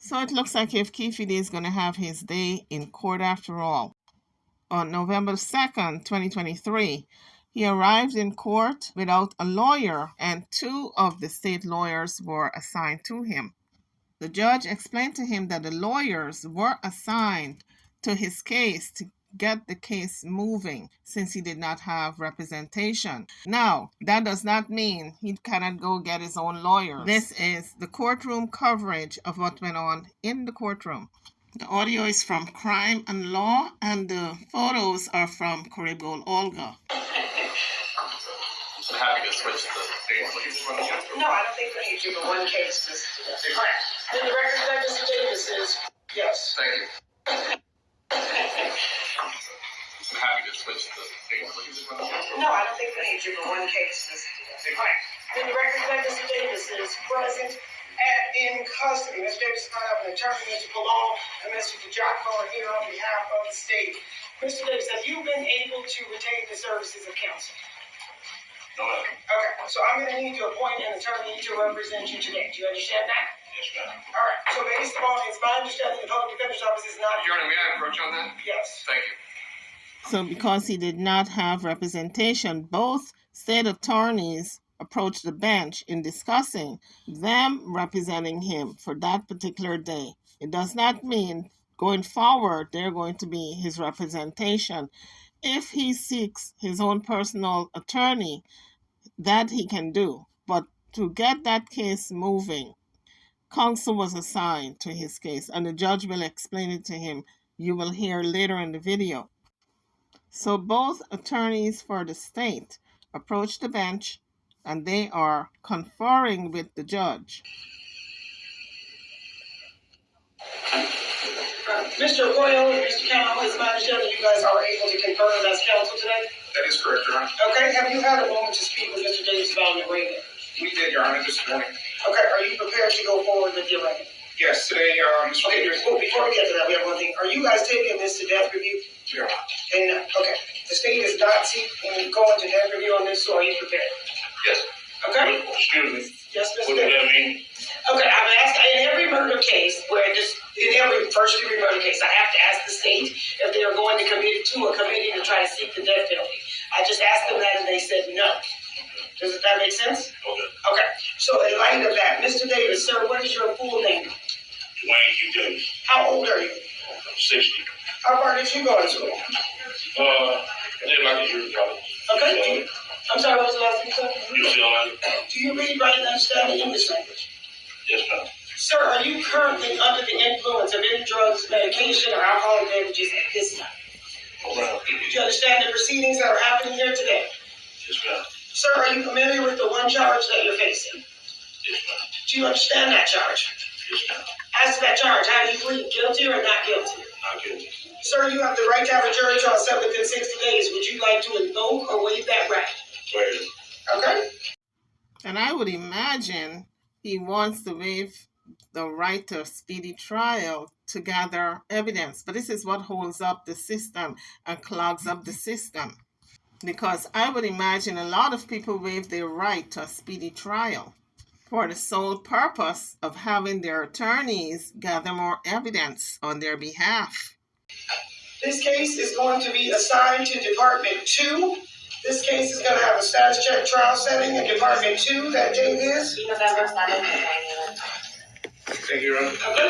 So it looks like if Keefe is going to have his day in court after all. On November 2nd, 2023, he arrived in court without a lawyer, and 2 of the state lawyers were assigned to him. The judge explained to him that the lawyers were assigned to his case to get the case moving since he did not have representation. Now, that does not mean he cannot go get his own lawyer. This is the courtroom coverage of what went on in the courtroom. The audio is from Crime and Law, and the photos are from Caribbean Olga. I'm happy to switch the case. No, I don't think we need you for one case. Correct. Then the record of Mr. Davis is yes. Thank you. I'm happy to switch the case. No, I don't think we need you for one case. Correct. Then the record of Mr. Davis is present and in custody. Mr. Davis is not have an attorney, Mr. Palal and Mr. DeJacco are here on behalf of the state. Mr. Davis, have you been able to retain the services of counsel? No, ma'am. Okay, so I'm going to need to appoint an attorney to represent you today. Do you understand that? Yes, ma'am. All right, so based upon it's my understanding the public defender's office is not. Your Honor, may I approach on that? Yes. Thank you. So because he did not have representation, both state attorneys approached the bench in discussing them representing him for that particular day. It does not mean going forward they're going to be his representation. If he seeks his own personal attorney, that he can do. But to get that case moving, counsel was assigned to his case, and the judge will explain it to him. You will hear later in the video. So both attorneys for the state approached the bench, and they are conferring with the judge. Mr. Royal and Mr. Campbell, it's my understanding you guys are able to confirm as counsel today? That is correct, Your Honor. Okay, have you had a moment to speak with Mr. Davis about an arraignment? We did, Your Honor, this morning. Okay, are you prepared to go forward with the arraignment? Yes, today, Mr. Okay, before we get to that, we have one thing. Are you guys taking this to death review? Your Honor. And, okay, the state is not seeking going to death review on this, so are you prepared? Yes. Okay? Excuse me. Yes, Mr. What does Davis. that mean? Okay, I'm asking, in every murder case, in every first-degree murder case, I have to ask the state if they are going to commit it to a committee to try to seek the death penalty. I just asked them that, and they said no. Does that make sense? Okay. Okay, so in light of that, Mr. Davis, sir, what is your full name? Dwayne Q. Davis. How old are you? 60. How far did you go to school? I did like a year ago. Okay, I'm sorry, what was the last thing, sir? UCLA. Do you read, write, and understand the English language? Yes, ma'am. Sir, are you currently under the influence of any drugs, medication, or alcoholic beverages at this time? Around. Do you understand the proceedings that are happening here today? Yes, ma'am. Sir, are you familiar with the one charge that you're facing? Yes, ma'am. Do you understand that charge? Yes, ma'am. As to that charge, how do you plead, guilty or not guilty? Not guilty. Sir, you have the right to have a jury trial set within 60 days. Would you like to invoke or waive that right? Wait. Okay? And I would imagine he wants to waive the right to a speedy trial to gather evidence. But this is what holds up the system and clogs up the system. Because I would imagine a lot of people waive their right to a speedy trial for the sole purpose of having their attorneys gather more evidence on their behalf. This case is going to be assigned to Department 2. This case is going to have a status check trial setting in Department 2. That date is? November 7th. Thank you, Your Honor. Okay.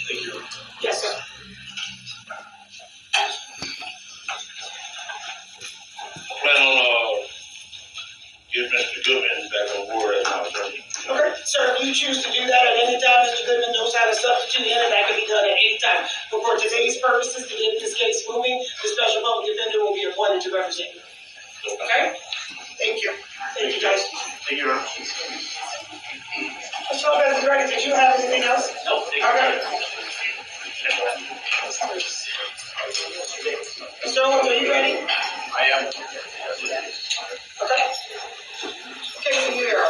Thank you. Yes, sir. Plan on give Mr. Goodman back on board as my attorney. Okay, sir, if you choose to do that at any time, Mr. Goodman knows how to substitute in, and that can be done at any time. But for today's purposes, to get this case moving, the special public defender will be appointed to represent you. Okay? Thank you. Thank you, guys. Thank you, Your Honor. Mr. Lopez, Director, did you have anything else? No, thank you. Okay. Mr. Owens, are you ready? I am. Okay. Case in here.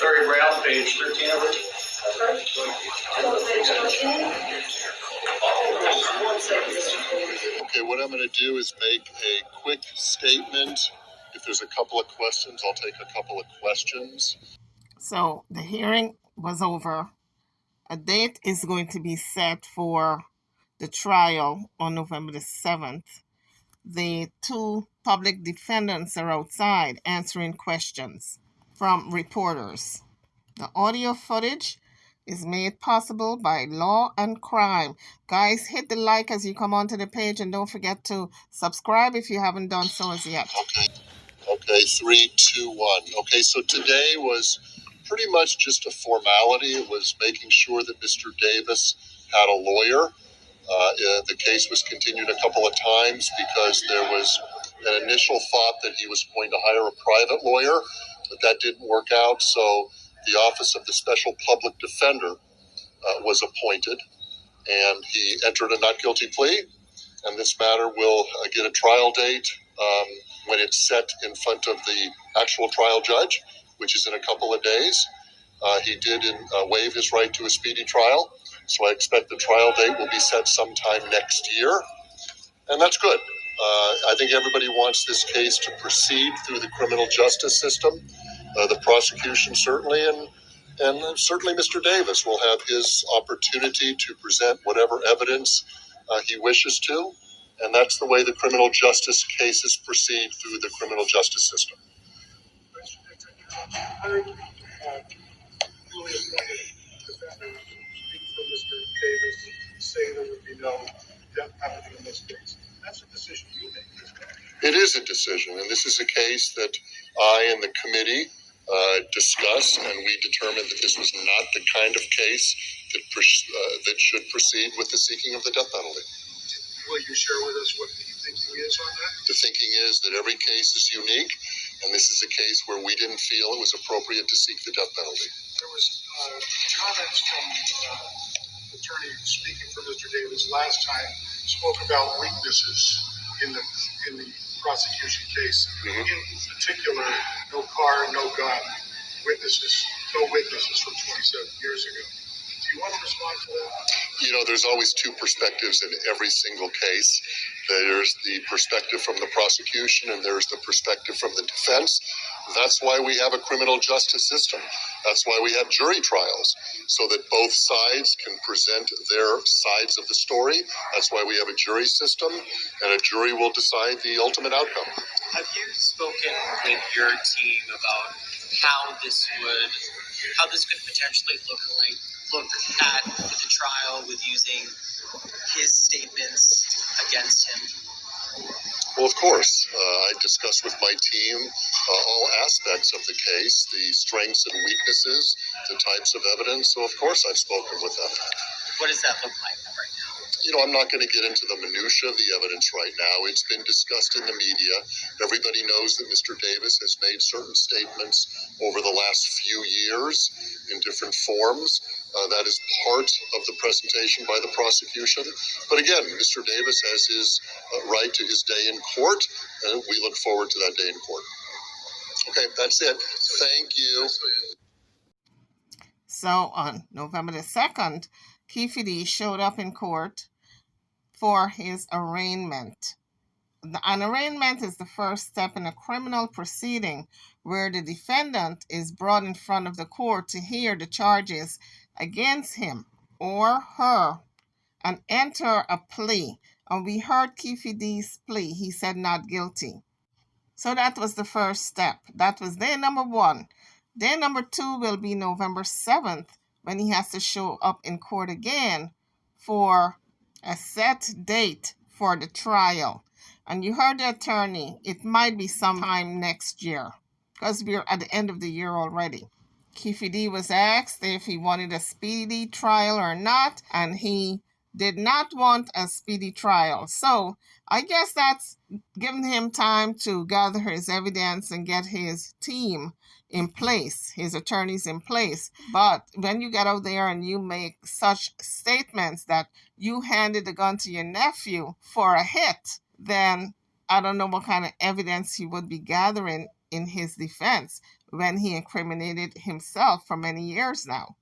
Very Brown, page 13 of it. Okay. Go to page 13. One second, Mr. Okay, what I'm going to do is make a quick statement. If there's a couple of questions, I'll take a couple of questions. So the hearing was over, A date is going to be set for the trial on November the 7th. The two public defendants are outside answering questions from reporters. The audio footage is made possible by Law and Crime. Guys, hit the like as you come onto the page, and don't forget to subscribe if you haven't done so as yet. Okay, 3, 2, 1. Okay, so today was pretty much just a formality. It was making sure that Mr. Davis had a lawyer. The case was continued a couple of times because there was an initial thought that he was going to hire a private lawyer, but that didn't work out. So the Office of the Special Public Defender was appointed, and he entered a not guilty plea. And this matter will get a trial date when it's set in front of the actual trial judge, which is in a couple of days. He did waive his right to a speedy trial, so I expect the trial date will be set sometime next year, and that's good. I think everybody wants this case to proceed through the criminal justice system. The prosecution certainly, and certainly Mr. Davis will have his opportunity to present whatever evidence he wishes to, and that's the way the criminal justice cases proceed through the criminal justice system. Newly appointed defendant speak for Mr. Davis, say there would be no death penalty in this case. That's a decision you make, isn't it? It is a decision, and this is a case that I and the committee discussed, and we determined that this was not the kind of case that should proceed with the seeking of the death penalty. Will you share with us what the thinking is on that? The thinking is that every case is unique, and this is a case where we didn't feel it was appropriate to seek the death penalty. There was comments from attorney speaking for Mr. Davis last time, spoke about weaknesses in the prosecution case. Mm-hmm. In particular, no car, no gun, no witnesses from 27 years ago. Do you want to respond to that? You know, there's always two perspectives in every single case. There's the perspective from the prosecution, and there's the perspective from the defense. That's why we have a criminal justice system. That's why we have jury trials, so that both sides can present their sides of the story. That's why we have a jury system, and a jury will decide the ultimate outcome. Have you spoken with your team about how this could potentially look at the trial with using his statements against him? Well, of course. I discussed with my team all aspects of the case, the strengths and weaknesses, the types of evidence. So, of course, I've spoken with them. What does that look like right now? You know, I'm not going to get into the minutia of the evidence right now. It's been discussed in the media. Everybody knows that Mr. Davis has made certain statements over the last few years in different forms. That is part of the presentation by the prosecution. But again, Mr. Davis has his right to his day in court, and we look forward to that day in court. Okay, that's it. Thank you. So on November the 2nd, Keefe showed up in court for his arraignment. An arraignment is the first step in a criminal proceeding where the defendant is brought in front of the court to hear the charges against him or her and enter a plea. And we heard Keefe's plea. He said not guilty. So that was the first step. That was day number 1. Day number 2 will be November 7th when he has to show up in court again for a set date for the trial. And you heard the attorney, it might be sometime next year because we're at the end of the year already. Keefe was asked if he wanted a speedy trial or not, and he did not want a speedy trial. So I guess that's giving him time to gather his evidence and get his team in place, his attorneys in place. But when you get out there and you make such statements that you handed the gun to your nephew for a hit, then I don't know what kind of evidence he would be gathering in his defense when he incriminated himself for many years now.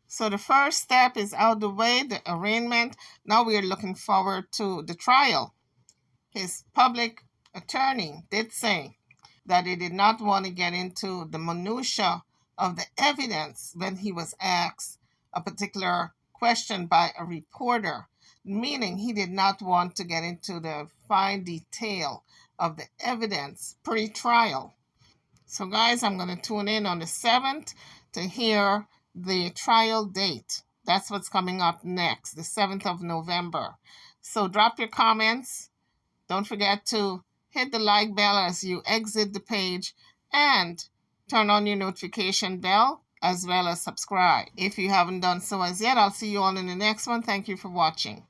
So the first step is out the way, the arraignment. Now we are looking forward to the trial. His public attorney did say that he did not want to get into the minutia of the evidence when he was asked a particular question by a reporter, meaning he did not want to get into the fine detail of the evidence pre-trial. So guys, I'm going to tune in on the 7th to hear the trial date. That's what's coming up next, the 7th of November. So drop your comments. Don't forget to hit the like bell as you exit the page and turn on your notification bell as well as subscribe. If you haven't done so as yet, I'll see you all in the next one. Thank you for watching.